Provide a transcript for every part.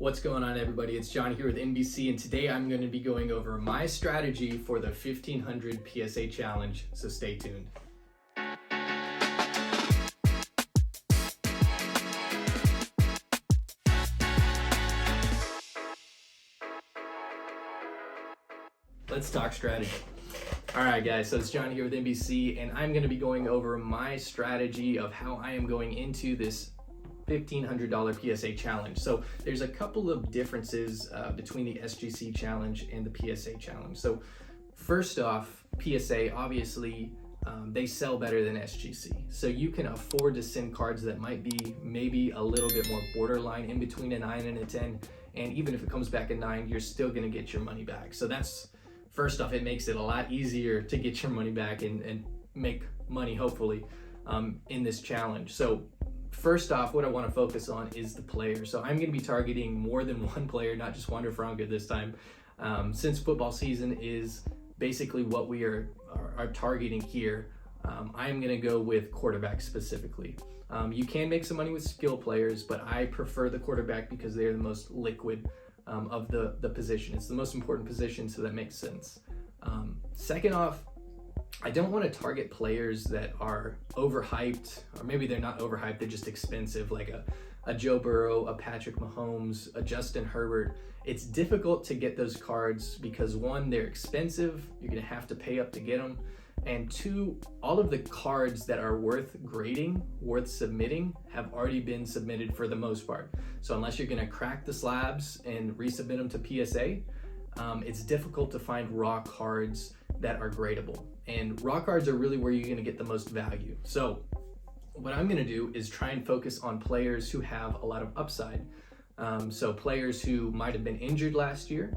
What's going on, everybody? It's John here with NBC, and today I'm going to be going over my strategy for the 1500 PSA challenge, so stay tuned. Let's talk strategy. All right, guys, so it's John here with NBC, and I'm going to be going over my strategy of how I am going into this $1,500 PSA challenge. So there's a couple of differences between the SGC challenge and the PSA challenge. So first off, PSA, obviously, they sell better than SGC. So you can afford to send cards that might be maybe a little bit more borderline in between a 9 and a 10. And even if it comes back a 9, you're still going to get your money back. So that's, first off, it makes it a lot easier to get your money back and make money, hopefully, in this challenge. So first off, what I want to focus on is the player. So I'm going to be targeting more than one player, not just Wander Franco this time. Since football season is basically what we are targeting here, I'm going to go with quarterback specifically. You can make some money with skill players, but I prefer the quarterback because they're the most liquid of the position. It's the most important position, so that makes sense. Second off, I don't want to target players that are overhyped, or maybe they're not overhyped, they're just expensive, like a Joe Burrow, a Patrick Mahomes, a Justin Herbert. It's difficult to get those cards because one, they're expensive, you're going to have to pay up to get them, and two, all of the cards that are worth grading, worth submitting, have already been submitted for the most part. So unless you're going to crack the slabs and resubmit them to PSA, it's difficult to find raw cards that are gradable. And raw cards are really where you're going to get the most value. So what I'm going to do is try and focus on players who have a lot of upside. So players who might have been injured last year,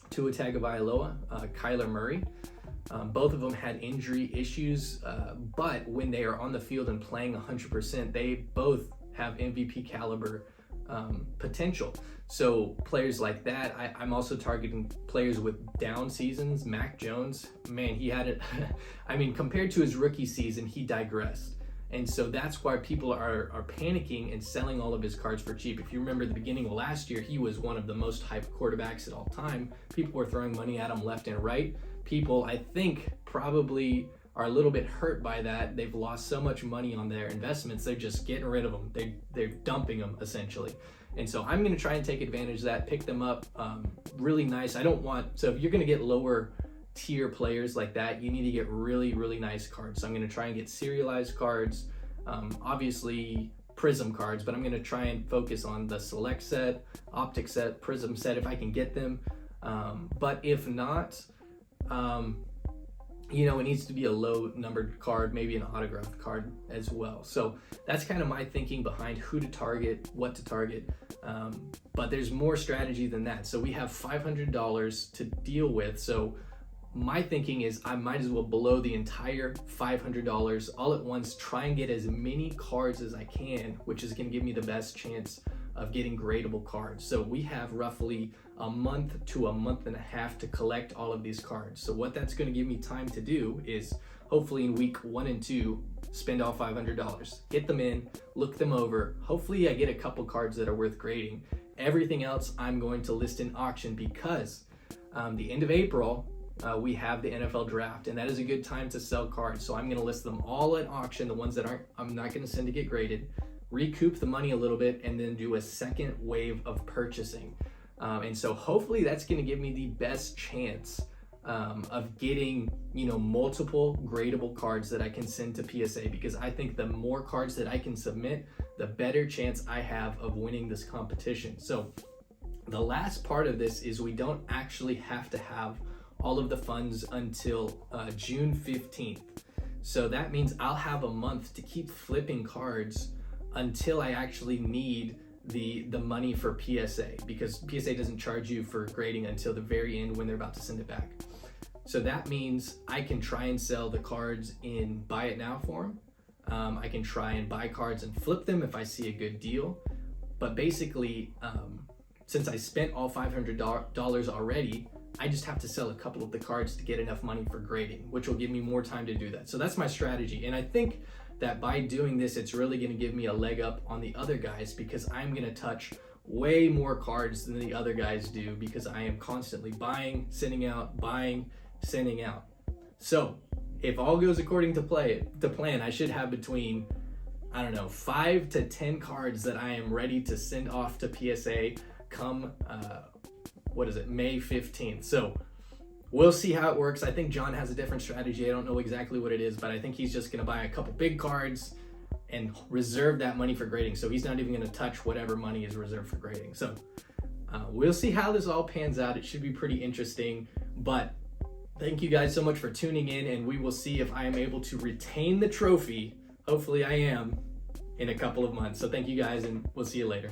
Tua Tagovailoa, Kyler Murray. Both of them had injury issues, but when they are on the field and playing 100%, they both have MVP caliber potential. So players like that. I'm also targeting players with down seasons. Mac Jones, man, he had it. I mean, compared to his rookie season, he digressed. And so that's why people are panicking and selling all of his cards for cheap. If you remember the beginning of last year, he was one of the most hyped quarterbacks at all time. People were throwing money at him left and right. People, I think, probably are a little bit hurt by that. They've lost so much money on their investments, they're just getting rid of them. They're dumping them, essentially. And so I'm going to try and take advantage of that, pick them up really nice. So if you're going to get lower tier players like that, you need to get really, really nice cards. So I'm going to try and get serialized cards, obviously prism cards, but I'm going to try and focus on the select set, optic set, prism set if I can get them. But if not, it needs to be a low numbered card, maybe an autographed card as well. So that's kind of my thinking behind who to target, what to target. But there's more strategy than that. So we have $500 to deal with. So my thinking is I might as well blow the entire $500 all at once, try and get as many cards as I can, which is going to give me the best chance of getting gradable cards. So we have roughly a month to a month and a half to collect all of these cards. So what that's going to give me time to do is hopefully in week 1 and 2, spend all $500, get them in, look them over. Hopefully I get a couple cards that are worth grading. Everything else I'm going to list in auction because the end of April, we have the NFL draft, and that is a good time to sell cards. So I'm going to list them all at auction, the ones that I'm not going to send to get graded, recoup the money a little bit, and then do a second wave of purchasing. And so hopefully that's going to give me the best chance of getting, multiple gradable cards that I can send to PSA, because I think the more cards that I can submit, the better chance I have of winning this competition. So the last part of this is we don't actually have to have all of the funds until June 15th. So that means I'll have a month to keep flipping cards until I actually need the money for PSA, because PSA doesn't charge you for grading until the very end when they're about to send it back. So that means I can try and sell the cards in buy it now form. I can try and buy cards and flip them if I see a good deal. But basically, since I spent all $500 already, I just have to sell a couple of the cards to get enough money for grading, which will give me more time to do that. So that's my strategy. And I think that by doing this, it's really going to give me a leg up on the other guys, because I'm going to touch way more cards than the other guys do because I am constantly buying, sending out, buying, sending out. So if all goes according to plan, I should have between, I don't know, 5 to 10 cards that I am ready to send off to PSA come, May 15th. So we'll see how it works. I think John has a different strategy. I don't know exactly what it is, but I think he's just gonna buy a couple big cards and reserve that money for grading. So he's not even gonna touch whatever money is reserved for grading. So we'll see how this all pans out. It should be pretty interesting, but thank you guys so much for tuning in, and we will see if I am able to retain the trophy. Hopefully I am in a couple of months. So thank you guys, and we'll see you later.